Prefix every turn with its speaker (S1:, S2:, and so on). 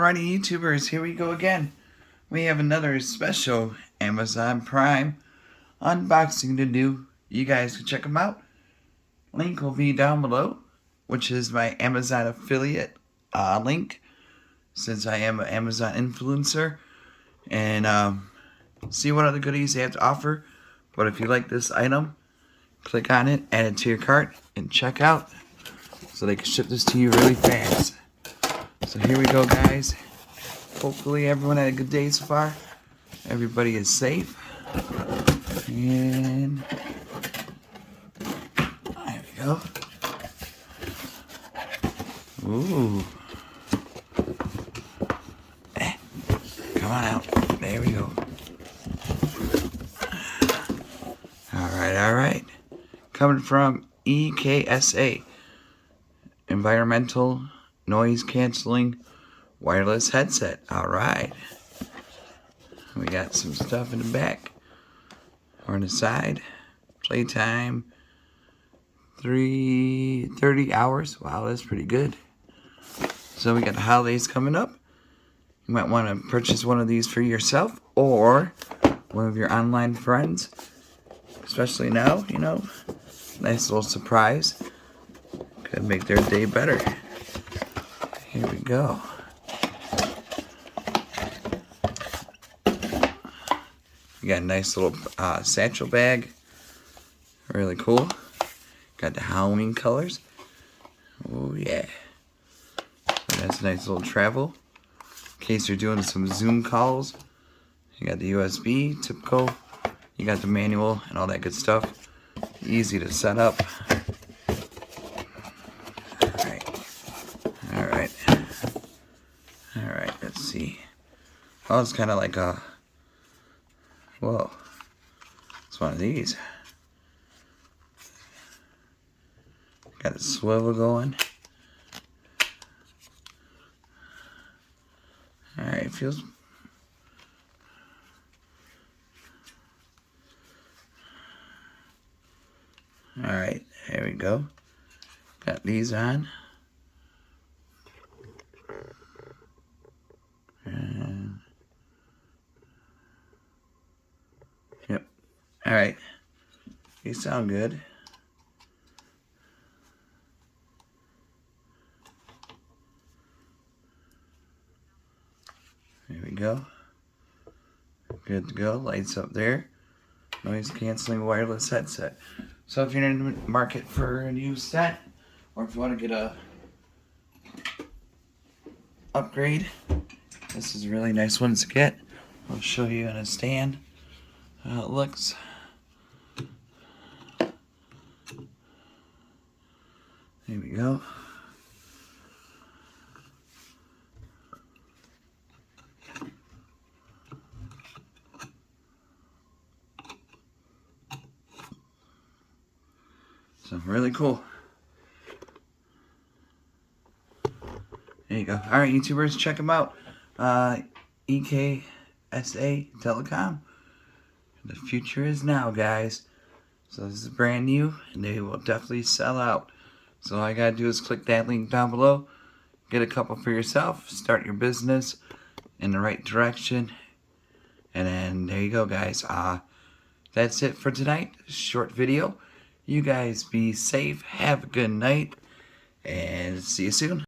S1: Alrighty, YouTubers, here we go again. We have another special Amazon Prime unboxing to do. You guys can check them out. Link will be down below, which is my Amazon affiliate link, since I am an Amazon influencer. And see what other goodies they have to offer. But if you like this item, click on it, add it to your cart, and check out so they can ship this to you really fast. So here we go, guys. Hopefully everyone had a good day so far. Everybody is safe. And there we go. Ooh. Come on out. There we go. Alright. Coming from Eksa. Environmental Noise Cancelling Wireless Headset. Alright. We got some stuff in the back. Or on the side. Playtime. 30 hours. Wow, that's pretty good. So we got the holidays coming up. You might want to purchase one of these for yourself or one of your online friends. Especially now, you know. Nice little surprise. Could make their day better. Here we go. You got a nice little satchel bag. Really cool. Got the Halloween colors. Oh yeah. So that's a nice little travel. In case you're doing some Zoom calls. You got the USB, typical. You got the manual and all that good stuff. Easy to set up. Alright, let's see. Oh, it's kind of like a... Whoa. It's one of these. Got a swivel going. Alright, feels... Alright, there we go. Got these on. Yep. Alright. These sound good. There we go. Good to go. Lights up there. Noise canceling wireless headset. So if you're in the market for a new set, or if you want to get a upgrade, this is a really nice one to get. I'll show you on a stand how it looks. There we go. So really cool. There you go. Alright, YouTubers, check them out. Eksa Telecom. The future is now, guys. So this is brand new, and they will definitely sell out. So all you gotta do is click that link down below. Get a couple for yourself. Start your business in the right direction. And then there you go, guys. That's it for tonight. Short video. You guys be safe. Have a good night. And see you soon.